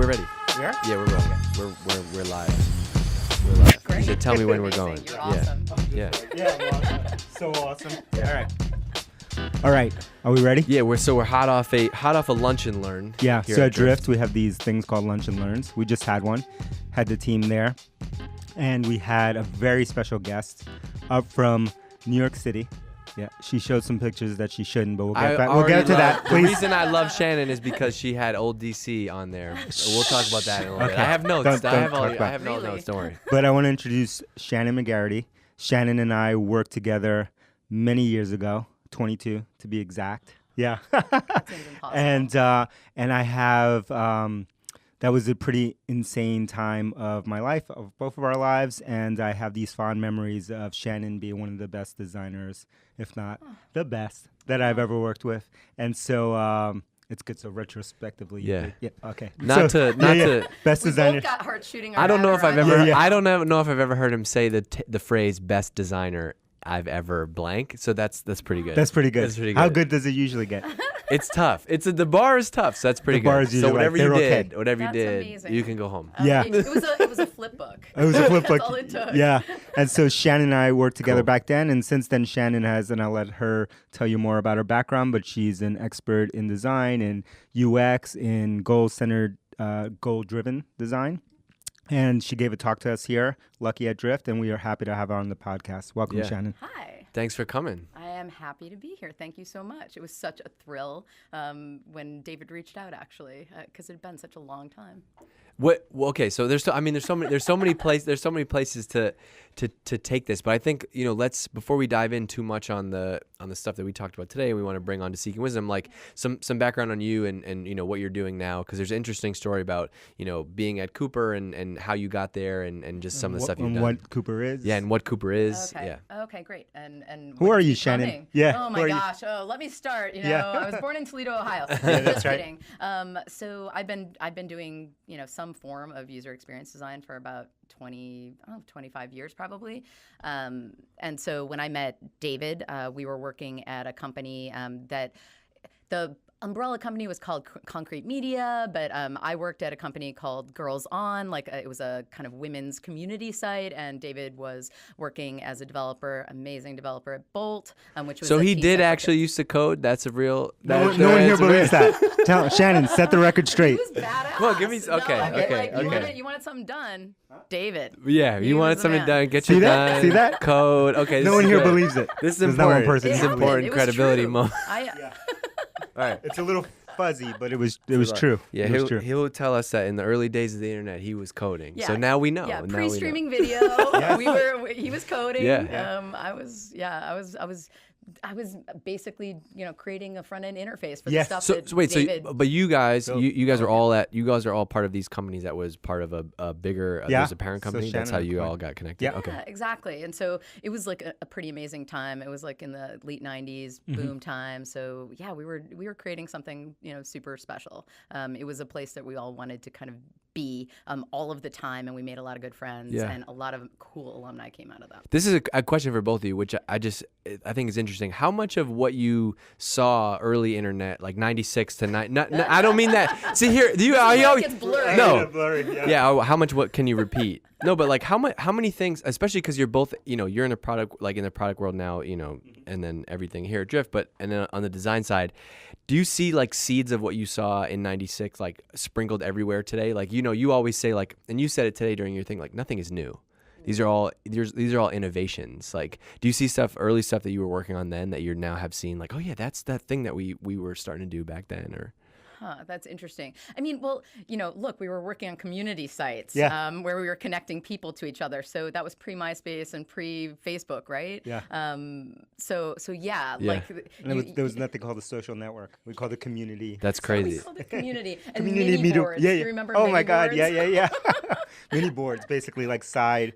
ready. Yeah? Yeah, we're rolling. We're live. We're live. Great. You should tell me when we're going. You're awesome. Yeah. Yeah, so awesome. Yeah. All right. Are we ready? Yeah, we're hot off a lunch and learn. Yeah. here So at at Drift, we have these things called lunch and learns. We just had one. Had the team there, and we had a very special guest up from New York City. Yeah, she showed some pictures that she shouldn't, but we'll get to that. The Please. reason I love Shannon is because she had old DC on there. So we'll talk about that in a little bit. Okay. I have notes. Don't I have talk about no Really? notes. Don't worry. But I want to introduce Shannon McGarity. Shannon and I worked together many years ago, 22 to be exact. Yeah. Seems impossible. And I have that was a pretty insane time of my life, of both of our lives, and I have these fond memories of Shannon being one of the best designers, if not the best, that I've ever worked with. And so it's good. So retrospectively, Yeah. Okay. Not to best We designer. both got heart shooting our I don't know if I've ever. Yeah. I don't know if I've ever heard him say the phrase "best designer I've ever blank." So that's pretty good. That's pretty good. That's pretty How good. good does it usually get? It's tough. The bar is tough. So that's pretty The bar good. is usually So whatever like, you they're did, okay. That's amazing. you can go home. Yeah. It was a flip book. It was a flip book. That's all it took. Yeah. And so Shannon and I worked together Cool. back then. And since then, Shannon has, and I'll let her tell you more about her background, but she's an expert in design and UX, in goal-centered, goal-driven design. And she gave a talk to us here, Lucky at Drift, and we are happy to have her on the podcast. Welcome, Yeah. Shannon. Hi. Thanks for coming. I am happy to be here. Thank you so much. It was such a thrill when David reached out, actually, because it had been such a long time. Well, okay, so there's so many places to take this, but I think let's, before we dive in too much on the stuff that we talked about today, we want to bring on to Seeking Wisdom, like some background on you and what you're doing now, because there's an interesting story about being at Cooper and how you got there and just some of the stuff you've done. What Cooper is. Yeah, and what Cooper is. Okay. Yeah. Okay, great. And Who when are is you, he Shannon? coming? Yeah, Oh who my are you? gosh. Oh, let me start. Yeah. I was born in Toledo, Ohio. that's Just right. kidding. So I've been doing some form of user experience design for about 25 years probably. And so when I met David, we were working at a company that the umbrella company was called Concrete Media, but I worked at a company called Girls On, it was a kind of women's community site, and David was working as a developer, amazing developer at Bolt, which was So a he team did that actually used to code. That's a real. No one here believes that. Tell Shannon, set the record straight. He was badass. Come on, give me- No, okay, I mean, okay, okay. You wanted something done, David. Yeah, He you was wanted the something man. done. Get See you that? done. See that? Code. Okay. No this one is here good. believes it. This is There's not important. one person This is here. important It was credibility true. moment. All right. It's a little fuzzy, but it was true. Yeah, it was true. he'll tell us that in the early days of the internet he was coding. Yeah. So now we know. Yeah, Now we know. pre-streaming video. He was coding. Yeah. I was basically, creating a front end interface for Yes. the stuff So that wait, David. but you guys are all part of these companies that was part of a bigger there's a parent So company. That's how Shannon you acquired- all got connected. Yeah. Okay. Yeah, exactly. And so it was like a pretty amazing time. It was like in the late 90s boom time. So yeah, we were creating something, super special. It was a place that we all wanted to kind of be all of the time, and we made a lot of good friends, Yeah. and a lot of cool alumni came out of that. This is a question for both of you, which I think is interesting. How much of what you saw early internet, like 96 to 9, I don't mean that. See here, It gets blurry. No. Blurry, Yeah. How much? What can you repeat? No, but like how many things, especially because you're both, you're in a product, like in the product world now, and then everything here at Drift, and then on the design side, do you see like seeds of what you saw in 96, like sprinkled everywhere today? Like, you always say like, and you said it today during your thing, like nothing is new. These are all innovations. Like, do you see early stuff that you were working on then that you now have seen like, oh yeah, that's that thing that we were starting to do back then, or? Huh, that's interesting. I mean, well, look, we were working on community sites where we were connecting people to each other. So that was pre-MySpace and pre-Facebook, right? Yeah. So yeah, Yeah. like And there was nothing called a social network. We called it community. That's we crazy. called it community and Community Miniboards. Yeah, yeah. You remember Oh my God, Miniboards? yeah. Miniboards, basically like side,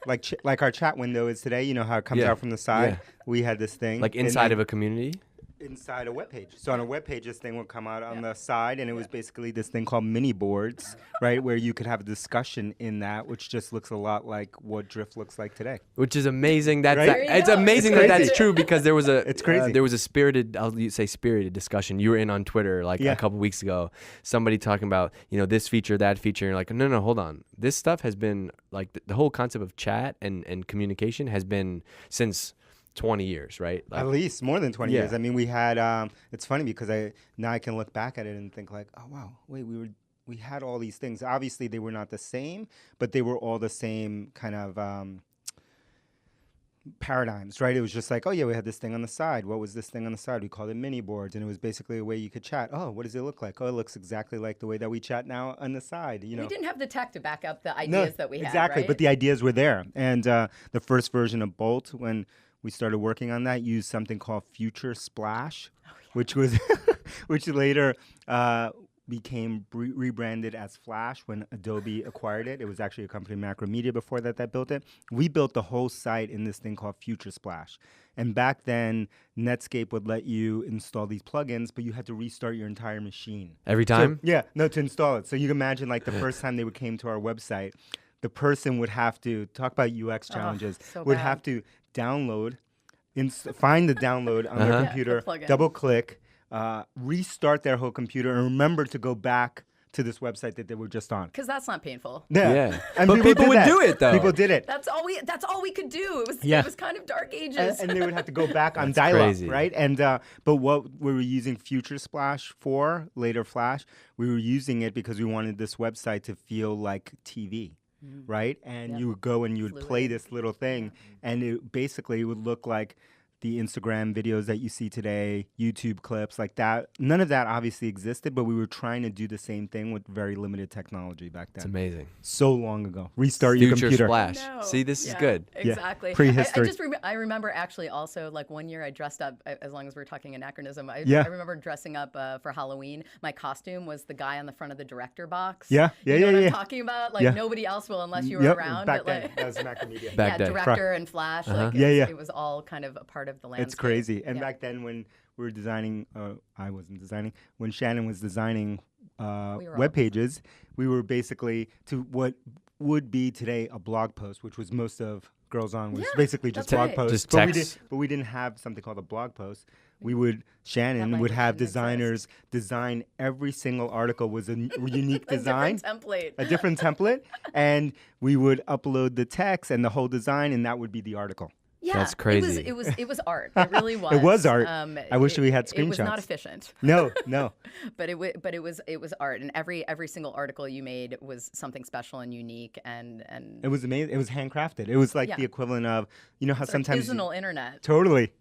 like our chat window is today. You know how it comes Yeah. out from the side. Yeah. We had this thing Like and inside then- of a community? inside a web page. So on a web page, this thing would come out on the side, and it was basically this thing called Miniboards, right, where you could have a discussion in that, which just looks a lot like what Drift looks like today. Which is amazing. That's Right? it's amazing that that's true, because there was a It's crazy. There was a spirited, I'll say spirited discussion. You were in on Twitter like a couple weeks ago. Somebody talking about this feature, that feature. And you're like, no, hold on. This stuff has been like the whole concept of chat and communication has been since 20 years, right? Like, At least more than 20 years. I mean, we had. It's funny because now I can look back at it and think like, oh wow, wait, we had all these things. Obviously, they were not the same, but they were all the same kind of paradigms, right? It was just like, oh yeah, we had this thing on the side. What was this thing on the side? We called it Miniboards, and it was basically a way you could chat. Oh, what does it look like? Oh, it looks exactly like the way that we chat now on the side. We didn't have the tech to back up the ideas that we had. Exactly, right? but the ideas were there. And the first version of Bolt, when we started working on that, used something called Future Splash, which was which later became rebranded as Flash when Adobe acquired it. It was actually a company, Macromedia, before that built it. We built the whole site in this thing called Future Splash. And back then, Netscape would let you install these plugins, but you had to restart your entire machine. every time? To install it. So you can imagine like the first time they came to our website, the person would have to, talk about UX challenges, would have to download, find the download on their computer, double click, restart their whole computer, and remember to go back to this website that they were just on. Because that's not painful. Yeah. And But people would do it, though. People did it. That's all we could do. It was kind of dark ages. And they would have to go back on dial-up, crazy. right? And but what we were using Future Splash for, later Flash, we were using it because we wanted this website to feel like TV. Right? And you would go and you would play this little thing, and it basically would look like the Instagram videos that you see today, YouTube clips like that. None of that obviously existed, but we were trying to do the same thing with very limited technology back then. It's amazing. So long ago. Restart your Future computer. Splash. No. See, this is good. Exactly. Prehistory. I remember actually also like one year I dressed up, as long as we're talking anachronism, I remember dressing up for Halloween. My costume was the guy on the front of the director box. You know what I'm talking about? Like nobody else will unless you were around. Back but, then, like, that was Macromedia. Back then. director and Flash. Like, it was all kind of a part of the landscape. It's crazy. And back then when we were designing, I wasn't designing, when Shannon was designing web pages, we were basically to what would be today a blog post, which was most of Girls On was basically just blog posts. Just but text. we didn't have something called a blog post. Shannon would have designers design every single article was a unique design. A different template. And we would upload the text and the whole design, and that would be the article. Yeah, that's crazy. It was art. It really was. It was art. I wish we had screenshots. It was not efficient. No. but it was art, and every single article you made was something special and unique, and it was amazing. It was handcrafted. It was like the equivalent of how sometimes artisanal internet. Totally.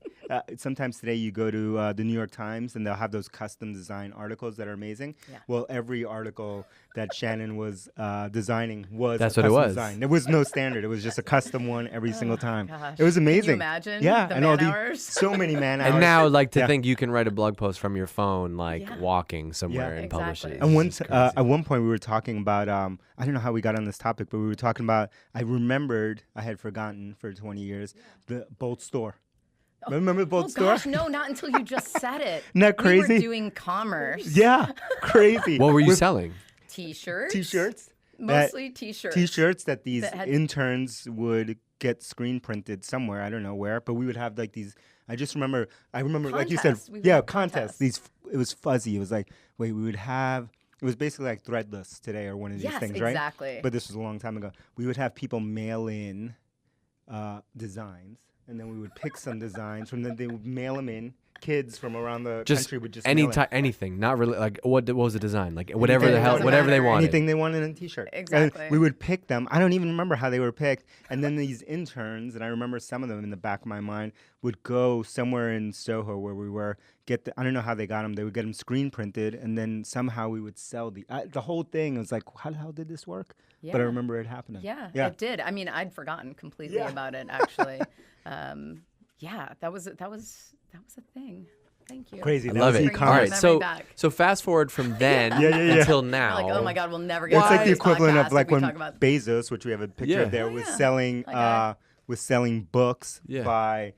Sometimes today you go to the New York Times and they'll have those custom design articles that are amazing. Yeah. Well, every article that Shannon was designing was That's a what it custom was. design. There was no standard. It was just a custom one every single time. Gosh. It was amazing. Can you imagine? Yeah, the and man hours. So many man hours. And now, like, to think you can write a blog post from your phone, like walking somewhere and publish it. And at one point we were talking about, I don't know how we got on this topic, but we were talking about, I remembered, I had forgotten for 20 years, the Bolt store. Remember the Bolt store? Gosh, no, not until you just said it. Isn't that crazy? We were doing commerce. Yeah, crazy. What were you selling? T-shirts. T-shirts. Mostly T-shirts. T-shirts that these interns would get screen printed somewhere. I don't know where, but we would have like these. I remember, contests. like you said, contests. It was fuzzy. It was like, we would have. It was basically like Threadless today or one of these things, right? Exactly. But this was a long time ago. We would have people mail in designs, and then we would pick some designs from them. They would mail them in. Kids from around the country would just anything, not really like what was the design, like whatever they wanted, anything they wanted in a T-shirt. Exactly. And we would pick them. I don't even remember how they were picked. And then these interns, and I remember some of them in the back of my mind, would go somewhere in Soho where we were. I don't know how they got them. They would get them screen printed, and then somehow we would sell the whole thing. I was like, how the hell did this work? Yeah. But I remember it happening. Yeah, it did. I mean, I'd forgotten completely about it actually. That was a thing. Thank you. Crazy. I love it. All right, so fast forward from then until now. Like, oh my God, we'll never get. It's like the equivalent of like when Bezos, which we have a picture of there, was selling books by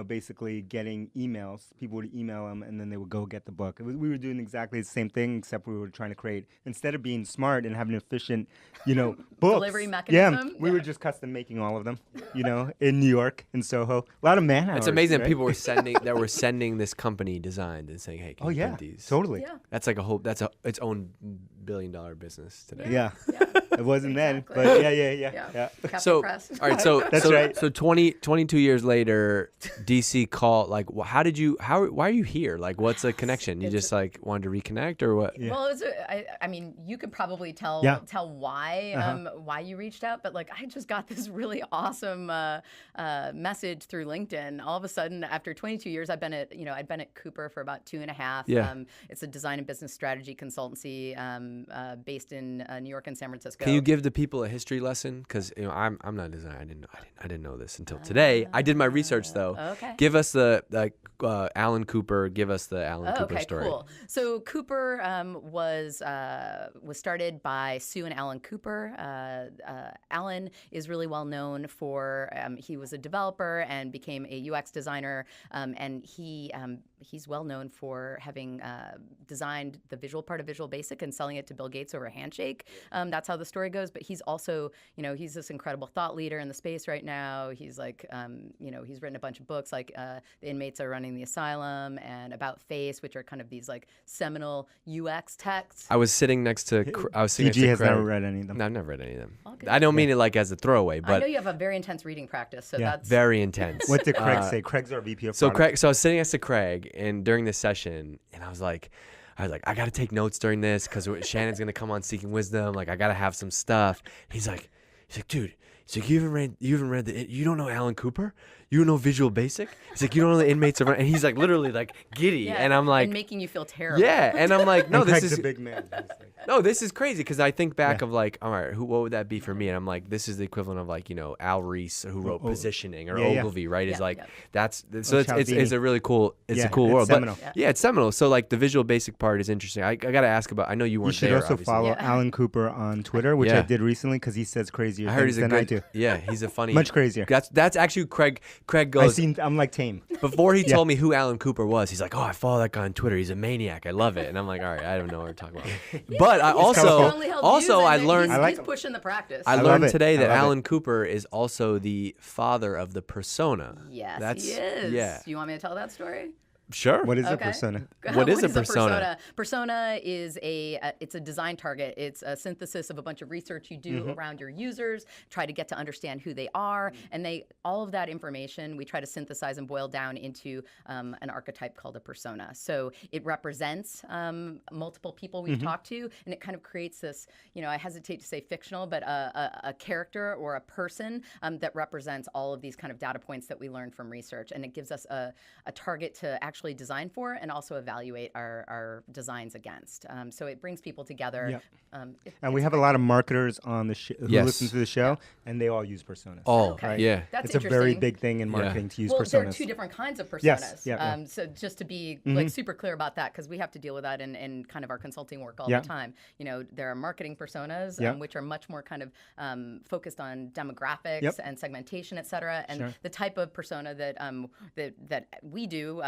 basically getting emails. People would email them, and then they would go get the book. We were doing exactly the same thing, except we were trying to create, instead of being smart and having efficient, books. Delivery mechanism. Yeah, we were just custom making all of them, in New York, in Soho. A lot of man hours. It's amazing that right? people were sending this company designed and saying, "Hey, can you print these?" Totally. Yeah. That's like its own billion-dollar business today. Yeah. Yeah. It wasn't Exactly. then, but yeah. Captain So, Press. all right, so That's so, right. So 22 years later, DC called. Like, why are you here? Like, what's the connection? You just like wanted to reconnect, or what? Yeah. Well, I mean, you could probably tell why why you reached out, but like I just got this really awesome message through LinkedIn. All of a sudden, after 22 years, I'd been at Cooper for about 2.5. Yeah. It's a design and business strategy consultancy based in New York and San Francisco. Can you give the people a history lesson? Because I'm not a designer. I didn't know this until today. I did my research though. Okay. Give us the Alan Cooper. Give us the Alan Cooper story. Cool. So Cooper was started by Sue and Alan Cooper. Alan is really well known for he was a developer and became a UX designer, and he's well known for having designed the visual part of Visual Basic and selling it to Bill Gates over a handshake. That's how the story goes. But he's also, he's this incredible thought leader in the space right now. He's like, he's written a bunch of books like The Inmates Are Running the Asylum and About Face, which are kind of these like seminal UX texts. I was sitting next to. DG has never read any of them. No, I've never read any of them. All good. I don't mean it like as a throwaway, I but know you have a very intense reading practice, so that's very intense. What did Craig say? Craig's our VP of So product. I was sitting next to Craig, and during this session, and I was like, I got to take notes during this because Shannon's gonna come on Seeking Wisdom. Like, I gotta have some stuff. He's like, dude. He's like, you haven't read you don't know Alan Cooper? You don't know Visual Basic? He's like, you don't know the Inmates Are Running, and he's like literally like giddy, and I'm like, and making you feel terrible. yeah, and I'm like, no, And this Craig's is a big man. He's like, no, this is crazy because I think back of like, all right, what would that be for me? And I'm like, this is the equivalent of like, Al Reese who wrote Positioning, or Ogilvy, right? Is like that's so it's a really cool a cool world. seminal. But it's seminal. So like the Visual Basic part is interesting. I got to ask about. I know you You weren't should there. also obviously. follow Alan Cooper on Twitter, which I did recently because he says crazier I heard things he's a than I good. do. Yeah, he's a funny. Much crazier. That's actually Craig. Craig goes. I'm like tame. Before he told me who Alan Cooper was, he's like, "Oh, I follow that guy on Twitter. He's a maniac. I love it." And I'm like, "All right, I don't know what we're talking about." But I I learned. He's pushing the practice. I love learned it. today that I love Alan Cooper is also the father of the persona. Yes, he is. Yeah. You want me to tell that story? Sure. What is a Okay. persona? What is a persona? Persona is it's a design target. It's a synthesis of a bunch of research you do around your users, try to get to understand who they are, and all of that information we try to synthesize and boil down into an archetype called a persona. So it represents multiple people we've talked to, and it kind of creates this, I hesitate to say fictional, but a character or a person that represents all of these kind of data points that we learned from research, and it gives us a target to actually design for and also evaluate our designs against. So it brings people together. Yep. And we have a lot of marketers on the who listen to the show, and they all use personas. Okay. Yeah. That's It's a very big thing in marketing to use personas. There are two different kinds of personas. Yes. Yeah. So just to be like super clear about that, because we have to deal with that in kind of our consulting work all the time. There are marketing personas, which are much more kind of focused on demographics and segmentation, et cetera. And the type of persona that that we do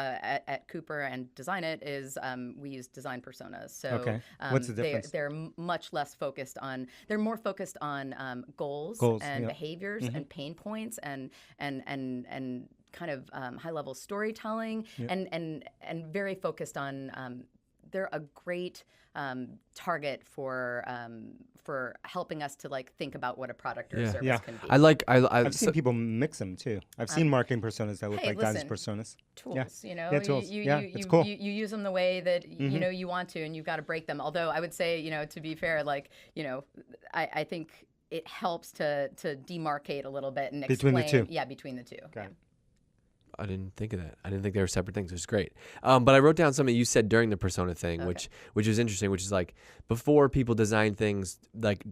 at Cooper and design it is we use design personas. So what's the difference? They're much less focused on. They're more focused on goals and behaviors and pain points and kind of high level storytelling and very focused on. They're a great target for helping us to like think about what a product or a service can be. I've seen people mix them too. I've seen marketing personas that look like dinosaur personas. Tools, tools. It's cool. You use them the way that you want to, and you've got to break them. Although I would say, to be fair, like I think it helps to demarcate a little bit and explain between the two. Yeah, between the two. Okay. I didn't think of that. I didn't think they were separate things. It was great. But I wrote down something you said during the persona thing, which was interesting, which is like before people design things, like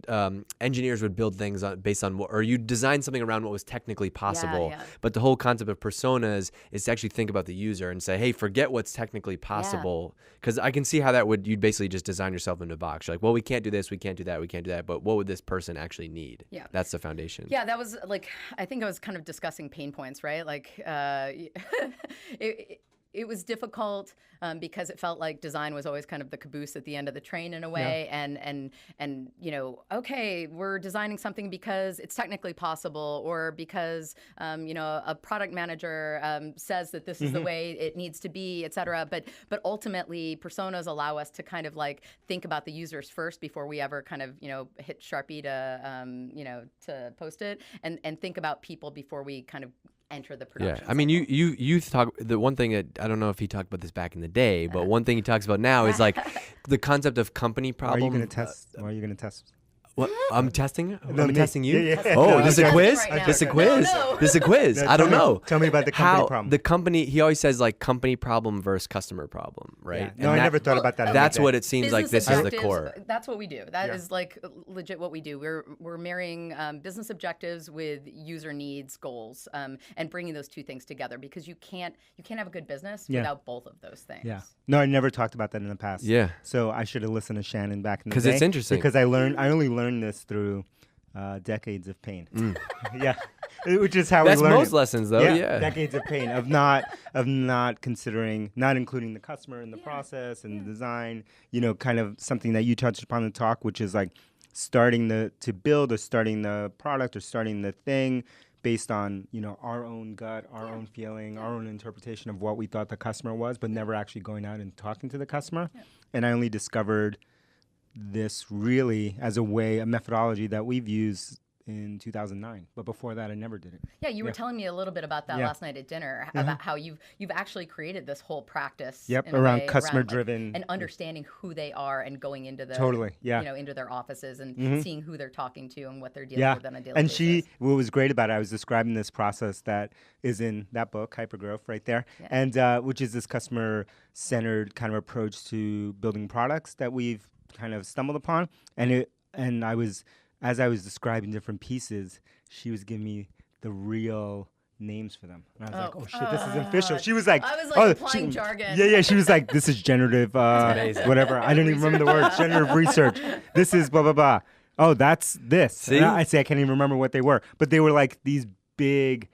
engineers would build things based on or you design something around what was technically possible. Yeah. But the whole concept of personas is to actually think about the user and say, hey, forget what's technically possible. Because I can see how you'd basically just design yourself into a box. You're like, well, we can't do this, we can't do that, we can't do that. But what would this person actually need? Yeah. That's the foundation. Yeah, that was like, I think I was kind of discussing pain points, right? Like, it was difficult because it felt like design was always kind of the caboose at the end of the train in a way. And you know, okay, we're designing something because it's technically possible, or because you know, a product manager says that this is the way it needs to be, et cetera. But ultimately, personas allow us to kind of like think about the users first before we ever kind of, you know, hit Sharpie to you know, to post it, and think about people before we kind of enter the production. Yeah, I mean, you talk, the one thing that I don't know if he talked about this back in the day, but one thing he talks about now is like the concept of company problem. Are you going to test? Are you going to test? What? I'm testing? No, I'm testing you? Yeah, yeah. Oh, No, this is a I'm quiz? testing right This is a now. quiz? No. This is a quiz? No, I don't know. Tell me about the company How problem. the company, he always says like company problem versus customer problem, right? Yeah. And No, I never thought about that. That's what it seems like Business this is the objectives, core. That's what we do. That is like legit what we do. We're marrying business objectives with user needs, goals, and bringing those two things together, because you can't have a good business without both of those things. Yeah. No, I never talked about that in the past. Yeah. So I should have listened to Shannon back in the day. 'Cause it's interesting. Because I only learned this through decades of pain. Yeah. Which is how That's we learn most it. lessons though, yeah. Decades of pain of not considering, not including the customer in the process and the design, you know, kind of something that you touched upon in the talk, which is like starting to build, or starting the product, or starting the thing based on, you know, our own gut, our own feeling, our own interpretation of what we thought the customer was, but never actually going out and talking to the customer. Yeah. And I only discovered this really as a methodology that we've used in 2009, but before that I never did it. Yeah, you were telling me a little bit about that last night at dinner, about how you've actually created this whole practice around customer driven, and understanding who they are, and going into the you know, into their offices and seeing who they're talking to and what they're dealing with on a daily basis. What was great about it, I was describing this process that is in that book, Hypergrowth, right there, and which is this customer centered kind of approach to building products that we've kind of stumbled upon, as I was describing different pieces, she was giving me the real names for them. And I was like, oh shit, this is official. She was like, I was like applying jargon. Yeah, she was like, this is generative, whatever. I don't even remember the words. Generative research. This is blah, blah, blah. Oh, that's this. See? And I can't even remember what they were. But they were like these big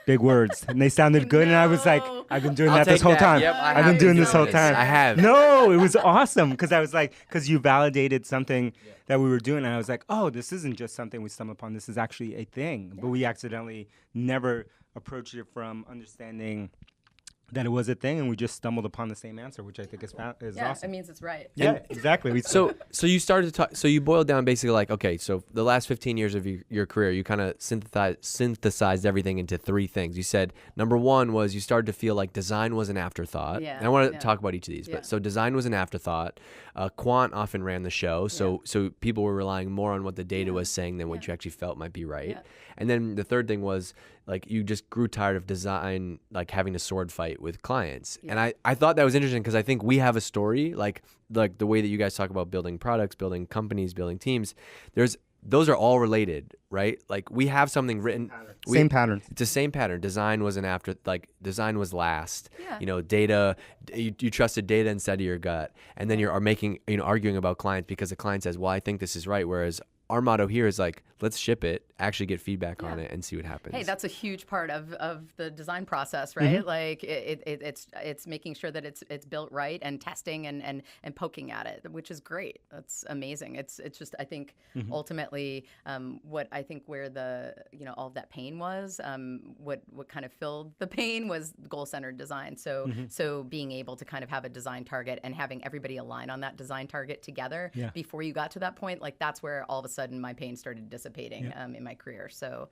words, and they sounded good. And I was like, I've been doing that this whole time. Yep, I've been doing this whole time. I have. No, it was awesome, because I was like, because you validated something that we were doing, and I was like, oh, this isn't just something we stumbled upon. This is actually a thing. But we accidentally never approached it from understanding that it was a thing, and we just stumbled upon the same answer, which I think is awesome. It means it's right. Yeah, exactly. So you started to talk. So you boiled down basically like, okay, so the last 15 years of your career, you kind of synthesized everything into three things. You said number one was you started to feel like design was an afterthought. Yeah, and I want to talk about each of these. But so design was an afterthought. Quant often ran the show, so people were relying more on what the data was saying than what you actually felt might be right. Yeah. And then the third thing was like you just grew tired of design, like having a sword fight with clients. Yeah. And I thought that was interesting, because I think we have a story, like the way that you guys talk about building products, building companies, building teams. Those are all related, right? Like we have something written. Same pattern. It's the same pattern. Design was design was last. Yeah. You know, data. You trusted data instead of your gut, and then you're arguing about clients because the client says, "Well, I think this is right," whereas our motto here is like, let's ship it, actually get feedback on it, and see what happens. Hey, that's a huge part of the design process, right? Like it's making sure that it's built right, and testing and poking at it, which is great. That's amazing. It's just, I think ultimately what I think where the all of that pain was, what kind of filled the pain was goal-centered design. So being able to kind of have a design target and having everybody align on that design target together before you got to that point, like that's where all of a sudden my pain started dissipating in my career. So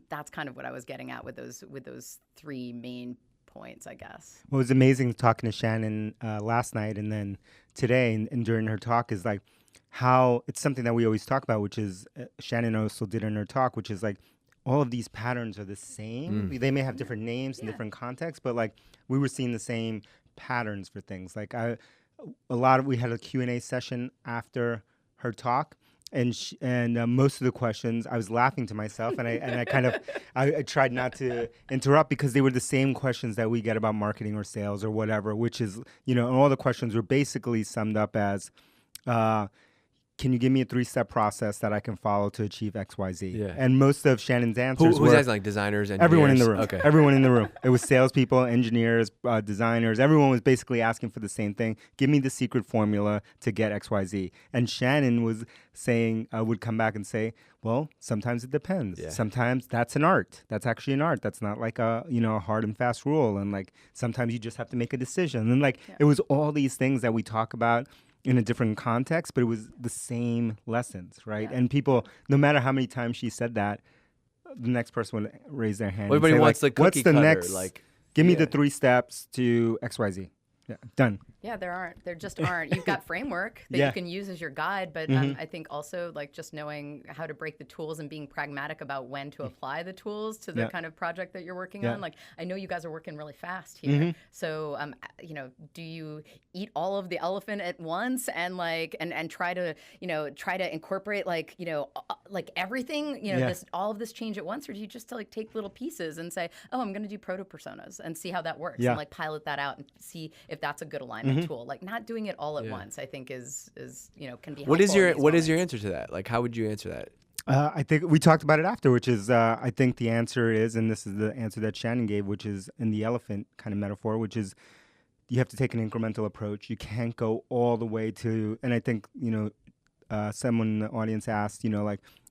that's kind of what I was getting at with those three main points, I guess. What was amazing talking to Shannon last night and then today and during her talk is like how it's something that we always talk about, which is Shannon also did in her talk, which is like all of these patterns are the same. They may have different names and different contexts, but like we were seeing the same patterns for things. Like we had a Q&A session after her talk. And most of the questions, I was laughing to myself, and I tried not to interrupt, because they were the same questions that we get about marketing or sales or whatever, which is, and all the questions were basically summed up as, can you give me a 3-step process that I can follow to achieve X, Y, Z? Yeah. And most of Shannon's answers Who's were asking, like designers, engineers? everyone in the room. Okay. Everyone in the room. It was salespeople, engineers, designers. Everyone was basically asking for the same thing. Give me the secret formula to get X, Y, Z. And Shannon was saying, would come back and say, well, sometimes it depends. Yeah. Sometimes that's an art. That's actually an art. That's not like a hard and fast rule. And like sometimes you just have to make a decision. And like it was all these things that we talk about in a different context, but it was the same lessons, right? Yeah. And people, no matter how many times she said that, the next person would raise their hand. Everybody and say, wants like, the what's cookie the cutter, next? like, Give me the 3 steps to X, Y, Z. Yeah, done. Yeah, there just aren't. You've got framework that Yeah. you can use as your guide, but I think also like just knowing how to break the tools and being pragmatic about when to apply the tools to the Yeah. kind of project that you're working Yeah. on. Like I know you guys are working really fast here, so do you eat all of the elephant at once and like and try to incorporate like everything Yeah. all of this change at once, or do you just like take little pieces and say, oh, I'm going to do proto personas and see how that works Yeah. and like pilot that out and see if that's a good alignment tool. Like not doing it all at once, I think is can be. What is helpful your in these What is your moments. answer to that? Like, how would you answer that? I think we talked about it after, which is I think the answer is, and this is the answer that Shannon gave, which is in the elephant kind of metaphor, which is you have to take an incremental approach. You can't go all the way to, and I think, someone in the audience asked,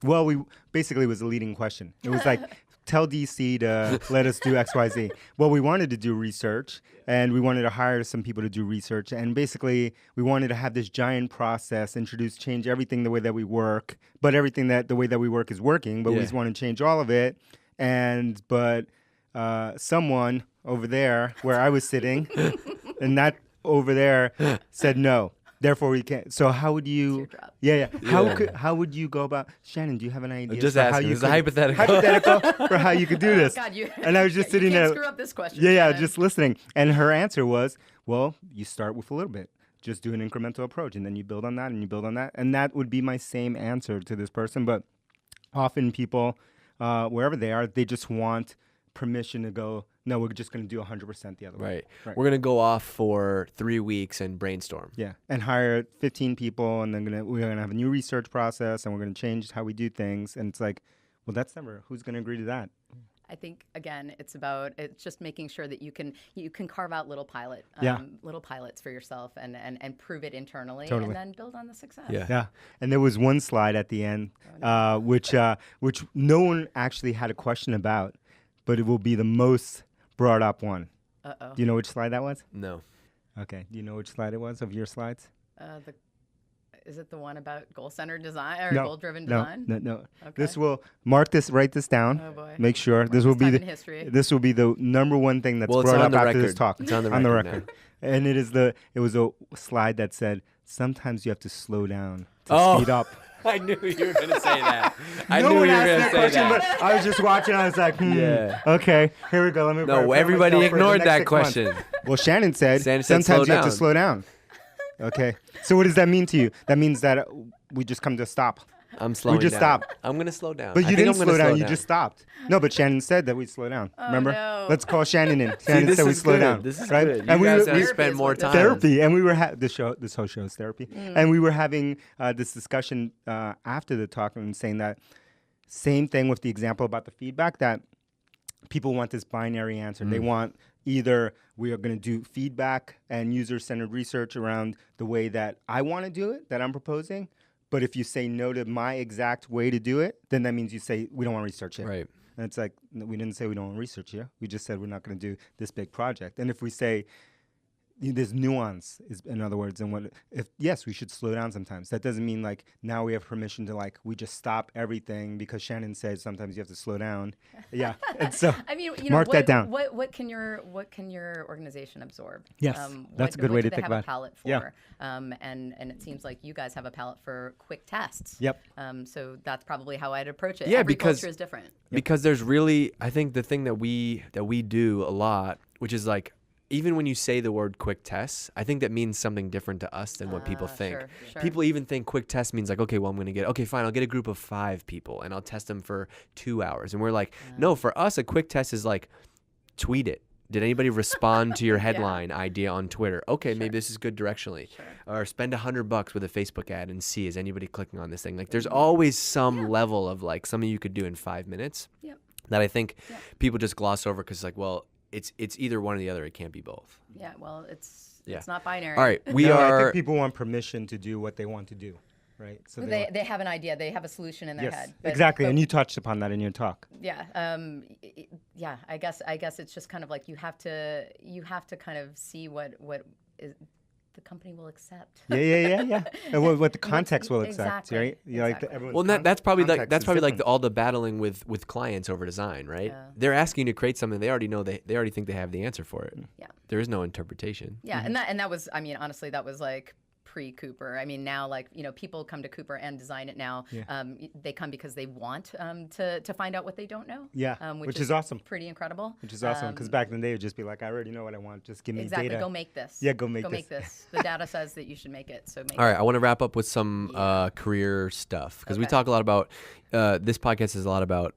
well, we basically it was a leading question. It was like, tell DC to let us do X, Y, Z. Well, we wanted to do research, and we wanted to hire some people to do research. And basically, we wanted to have this giant process, change everything the way that we work. But everything that the way that we work is working, but we just want to change all of it. But someone over there where I was sitting, and that over there said no. Therefore, we can't. So how would you? Yeah. How would you go about? Shannon, do you have an idea? Just for how asking. you It's a hypothetical. hypothetical for how you could do this. God, And I was just sitting you can't there. screw up this question. Yeah, Shannon. just listening. And her answer was, well, you start with a little bit. Just do an incremental approach, and then you build on that, and you build on that. And that would be my same answer to this person. But often people, wherever they are, they just want permission to go, no, we're just going to do 100% the other way. Right. We're gonna go off for 3 weeks and brainstorm. Yeah, and hire 15 people, and then we're gonna have a new research process, and we're gonna change how we do things. And it's like, well, that's never. Who's gonna agree to that? I think again, it's just making sure that you can carve out little pilots for yourself and prove it internally, Totally. and then build on the success. Yeah. And there was one slide at the end, which no one actually had a question about, but it will be the most brought up one. Uh-oh. Do you know which slide that was? No. Okay. Do you know which slide it was of your slides? Is it the one about goal-centered design or No. goal-driven No. design? No. Okay. This will write this down. Oh boy. Make sure Mark this will this be time the in history. this will be the number one thing that's Well, it's brought on up the after record. this talk. It's on the record. now. And it was a slide that said sometimes you have to slow down to Oh. speed up. I knew you were gonna say that. I No knew one you were asked gonna that say question, that. but I was just watching. I was like, Yeah. okay, here we go. Let me. No, prepare everybody myself for the ignored next that 6 months. question. Well, Shannon said Slow sometimes you have to down. slow down. Okay, so what does that mean to you? That means that we just come to a stop. I'm slowing just down. stopped. I'm gonna slow down. But I you think didn't I'm gonna slow down. You just stopped. No, but Shannon said that we slow down. Remember? no. Let's call Shannon in. Shannon this said we is slow good. down. This is right? good. You And guys we gotta spend more time. therapy, and we were this whole show is therapy, and we were having this discussion after the talk and saying that same thing with the example about the feedback, that people want this binary answer. They want either we are going to do feedback and user-centered research around the way that I want to do it, that I'm proposing, but if you say no to my exact way to do it, then that means you say we don't want to research it. Right. And it's like, we didn't say we don't want to research here. We just said we're not going to do this big project. And if we say there's nuance, is in other words, and yes, we should slow down sometimes. That doesn't mean like now we have permission to like we just stop everything because Shannon said sometimes you have to slow down. Yeah, and so I mean, mark that down. What can your organization absorb? Yes, that's a good way to think What do they have about a it. palette for? Yeah. And it seems like you guys have a palette for quick tests. Yep. So that's probably how I'd approach it. Yeah, Every because- culture is different. Because there's really, I think the thing that we do a lot, which is like, even when you say the word quick tests, I think that means something different to us than what people think. Sure. People even think quick test means like, okay, well, I'll get a group of 5 people and I'll test them for 2 hours. And we're like, no, for us, a quick test is like, tweet it. Did anybody respond to your headline idea on Twitter? Okay, maybe this is good directionally. Sure. Or spend $100 with a Facebook ad and see, is anybody clicking on this thing? Like, there's always some level of like something you could do in 5 minutes that I think people just gloss over because like, well, it's either one or the other. It can't be both. Yeah, well, it's not binary. All right, I think people want permission to do what they want to do. Right. So they have an idea. They have a solution in their head. Exactly. And you touched upon that in your talk. Yeah. I guess it's just kind of like you have to kind of see what is the company will accept. Yeah. And what the context will accept, exactly. right? Exactly. Well, that's probably like all the battling with clients over design, right? Yeah. They're asking you to create something they already know they already think they have the answer for it. Yeah. There is no interpretation. Yeah, and that was, I mean, honestly, that was like pre-Cooper. I mean, now, like, people come to Cooper and design it now. They come because they want to find out what they don't know. Yeah, which is awesome. Pretty incredible. Which is awesome, because back then they would just be like, I already know what I want. Just give me exactly. data. Go make this. Yeah, go make this. The data says that you should make it, so make it. All right, I want to wrap up with some career stuff, because we talk a lot about, this podcast is a lot about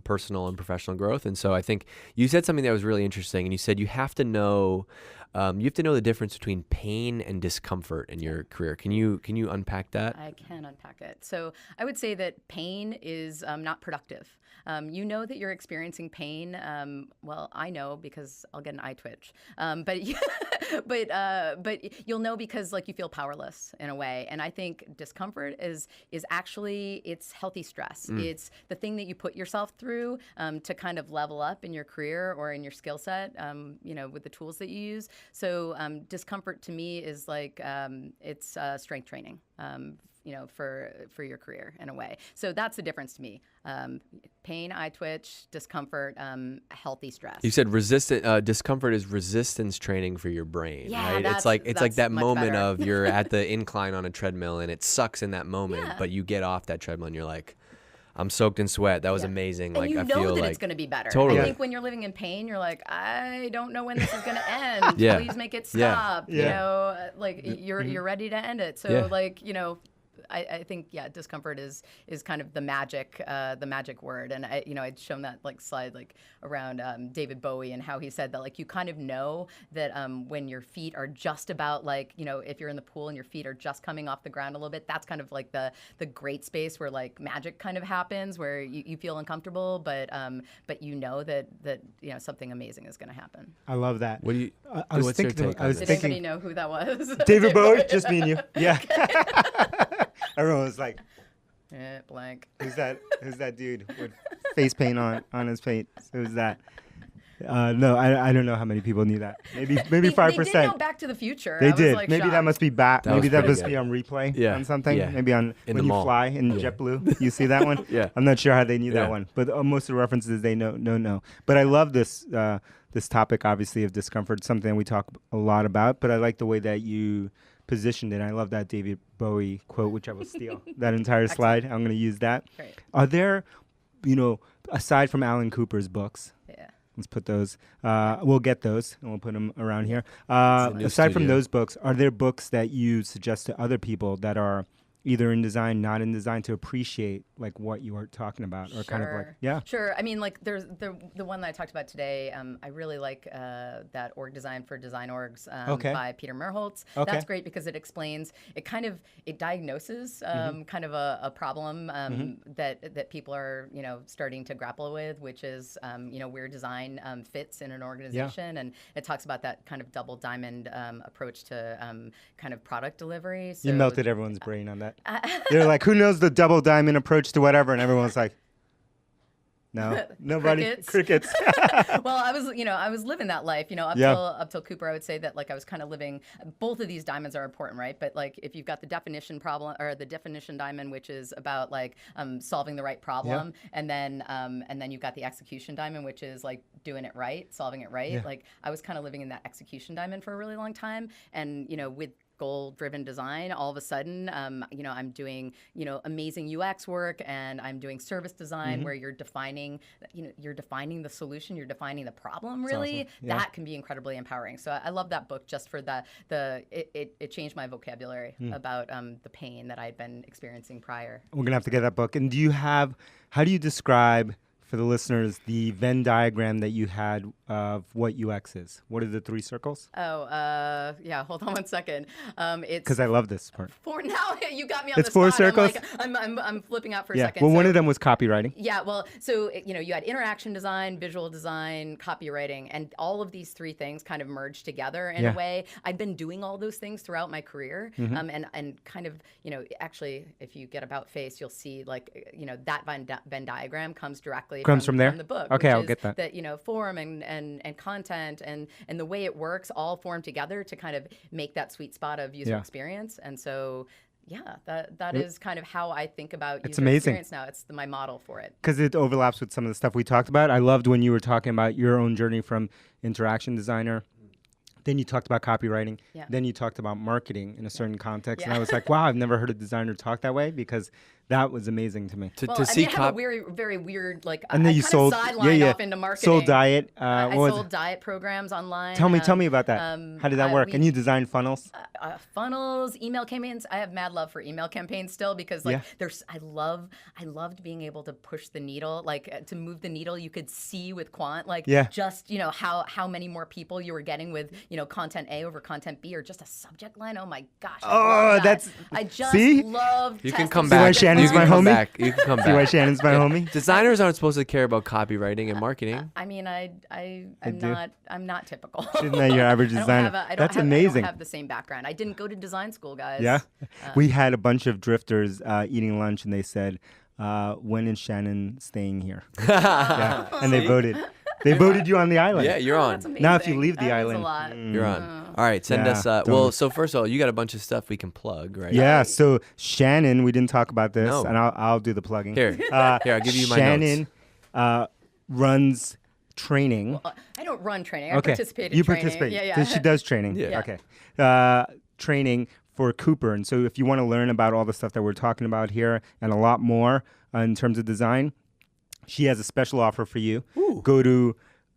personal and professional growth. And so I think you said something that was really interesting, and you said you have to know the difference between pain and discomfort in your career. Can you unpack that? I can unpack it. So I would say that pain is not productive. You know that you're experiencing pain. Well, I know because I'll get an eye twitch. But you'll know because like you feel powerless in a way. And I think discomfort is actually, it's healthy stress. It's the thing that you put yourself through to kind of level up in your career or in your skill set. With the tools that you use. So discomfort to me is like it's strength training. For your career in a way. So that's the difference to me. Pain, eye twitch, discomfort, healthy stress. You said discomfort is resistance training for your brain, yeah, right? That's it's like that moment better. of you're at the incline on a treadmill and it sucks in that moment, but you get off that treadmill and you're like, I'm soaked in sweat. That was amazing. And like you I know feel that like it's going to be better. Totally. I think when you're living in pain, you're like, I don't know when this is going to end. Yeah. Please make it stop. Yeah. You're ready to end it. So I think discomfort is kind of the magic word. And I'd shown that like slide like around David Bowie and how he said that like you kind of know that when your feet are just about like if you're in the pool and your feet are just coming off the ground a little bit, that's kind of like the great space where like magic kind of happens, where you feel uncomfortable, but you know that something amazing is going to happen. I love that. What do you? What's your take on this? Did anybody know who that was? David Bowie, just me and you. Yeah. Everyone was like, blank. Who's that dude with face paint on his face? Who's that? No, I don't know how many people knew that. Maybe 5%. They did know Back to the Future. They I was, did. like, Maybe shocked. that must be back. Maybe that must be on replay on something. Yeah. Maybe on in when the you mall. fly in JetBlue. You see that one? Yeah. I'm not sure how they knew that one, but most of the references they know. But I love this topic, obviously, of discomfort. Something we talk a lot about. But I like the way that you positioned it. I love that David Bowie quote, which I will steal. That entire slide. I'm going to use that. Great. Are there, aside from Alan Cooper's books? Yeah. Let's put those. We'll get those and we'll put them around here. Aside from those books, are there books that you suggest to other people that are either in design, not in design, to appreciate like what you are talking about, or kind of like Sure. I mean, like there's the one that I talked about today. I really like that Org Design for Design Orgs by Peter Merholtz. Okay. That's great because it explains, it diagnoses kind of a problem that people are starting to grapple with, which is where design fits in an organization, and it talks about that kind of double diamond approach to kind of product delivery. So, you melted everyone's brain on that. They're like, who knows the double diamond approach to whatever? And everyone's like, no, nobody. Crickets. Well, I was living that life, up till Cooper. I would say that like I was kind of living. Both of these diamonds are important, right? But like if you've got the definition problem or the definition diamond, which is about like solving the right problem, and then you've got the execution diamond, which is like doing it right, solving it right. Yeah. Like I was kind of living in that execution diamond for a really long time, and with goal-driven design, all of a sudden, I'm doing, amazing UX work, and I'm doing service design where you're defining the solution, you're defining the problem. Really, awesome. Yeah. That can be incredibly empowering. So I love that book just for that. It changed my vocabulary about the pain that I had been experiencing prior. We're gonna have to get that book. And how do you describe for the listeners, the Venn diagram that you had of what UX is. What are the 3 circles? Oh, yeah. Hold on one second. It's Because I love this part. now you got me on It's the 4 spot. circles? I'm flipping out for a Yeah. second. Well, one So- of them was copywriting. Yeah, well, so you had interaction design, visual design, copywriting, and all of these 3 things kind of merged together in a way. I've been doing all those things throughout my career, and kind of actually, if you get about face, you'll see that Venn diagram comes directly from there? from the book. Okay, which I'll is get that. That form and content and the way it works all form together to kind of make that sweet spot of user experience, and so. Yeah, that is kind of how I think about user amazing. experience now. It's my model for it. Because it overlaps with some of the stuff we talked about. I loved when you were talking about your own journey from interaction designer. Then you talked about copywriting. Yeah. Then you talked about marketing in a certain context. And Yeah. I was like, wow, I've never heard a designer talk that way, because that was amazing to me. Well, I have a very weird, And then I you kind sold, of sidelined off into marketing. sold diet. I what was sold it? diet programs online. Tell me about that. How did that work? And you designed funnels? Funnels, email campaigns. I have mad love for email campaigns still, because I loved being able to push the needle, to move the needle. You could see with quant, just how many more people you were getting with content A over content B, or just a subject line. Oh my gosh! I just love. You can come See why back. Shannon's You can my come homie? back. You can come back. See why Shannon's my homie? Designers aren't supposed to care about copywriting and marketing. I mean, I'm not typical. Isn't that your average designer? That's amazing. I don't have the same background. I didn't go to design school, guys. Yeah. We had a bunch of drifters eating lunch, and they said, when is Shannon staying here? Yeah. And they voted. They voted you on the island. Yeah, you're on. That's amazing. Now if you leave the That island, means a lot. You're on. All right, send us. So first of all, you got a bunch of stuff we can plug, right? Yeah. So Shannon, we didn't talk about this, No. and I'll do the plugging. Here, I'll give you my Shannon notes. runs training. I don't run training. I participate in You training. participate. Yeah. She does training. Yeah. Okay. Training for Cooper. And so if you want to learn about all the stuff that we're talking about here and a lot more in terms of design, she has a special offer for you. Ooh. Go to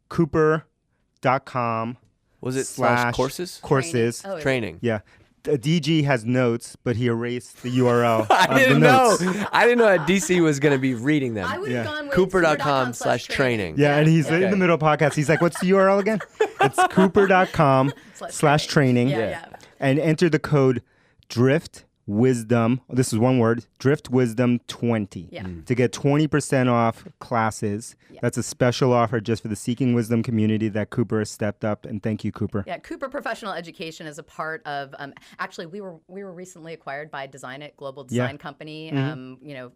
cooper.com. Was it slash courses? Courses. Training. Oh, Training. Yeah. DG has notes, but he erased the URL. I didn't know. I didn't know that DC was going to be reading them. I would have gone with Cooper.com/training. Yeah, and he's in the middle of the podcast. He's like, what's the URL again? It's cooper.com/training. Yeah. And enter the code DriftWisdom. This is one word, DriftWisdom20 to get 20% off classes. Yeah. That's a special offer just for the Seeking Wisdom community that Cooper has stepped up. And thank you, Cooper. Yeah, Cooper Professional Education is a part of. Actually, we were recently acquired by Design It, global design company.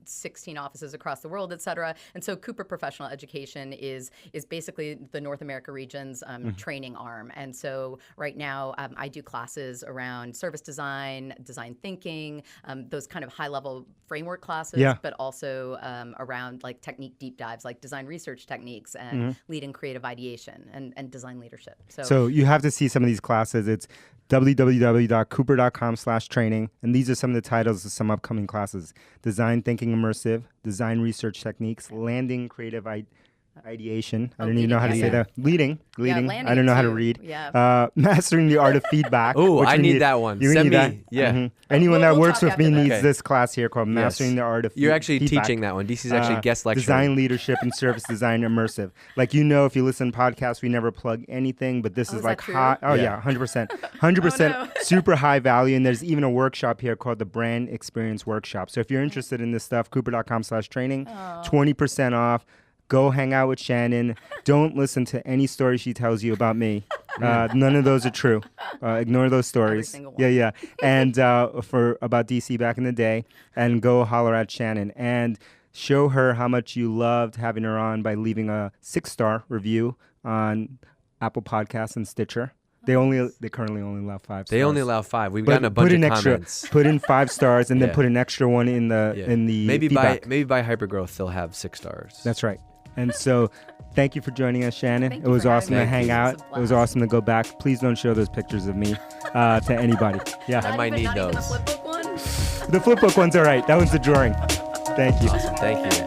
16 offices across the world, et cetera. And so Cooper Professional Education is basically the North America region's training arm. And so right now, I do classes around service design, design thinking, those kind of high-level framework classes, but also around technique deep dives, like design research techniques and leading creative ideation and design leadership. So you have to see some of these classes. It's www.cooper.com/training. And these are some of the titles of some upcoming classes: Design Thinking Immersive, Design Research Techniques, Landing Creative Ideation. I don't even know how to say that. Leading. I don't know how to read. Yeah. Mastering the Art of Feedback. Oh, I need that one. You Send need that? me. Yeah. Mm-hmm. Anyone that works with me needs Okay. this class here called Mastering the Art of Feedback. You're actually teaching that one. DC's actually guest lecturing. Design Leadership and Service Design Immersive. If you listen to podcasts, we never plug anything, but this is that true? high. Oh, yeah, 100%. 100% super high value. And there's even a workshop here called the Brand Experience Workshop. So if you're interested in this stuff, cooper.com/training, 20% off. Go hang out with Shannon. Don't listen to any story she tells you about me. None of those are true. Ignore those stories. Every single one. Yeah. And for about DC back in the day, and go holler at Shannon and show her how much you loved having her on by leaving a 6-star review on Apple Podcasts and Stitcher. They currently only allow 5 stars. They only allow 5. We've gotten a bunch of comments. Put in 5 stars and then put an extra one in the feedback. Maybe by Hypergrowth they'll have 6 stars. That's right. And so thank you for joining us, Shannon. Thank It you was for awesome to having me. hang out. It's a It was blast. awesome to go back. Please don't show those pictures of me to anybody. Yeah. I might need not even those. the flipbook one? The flipbook one's all right. That one's the drawing. Thank you. Awesome. Thank you.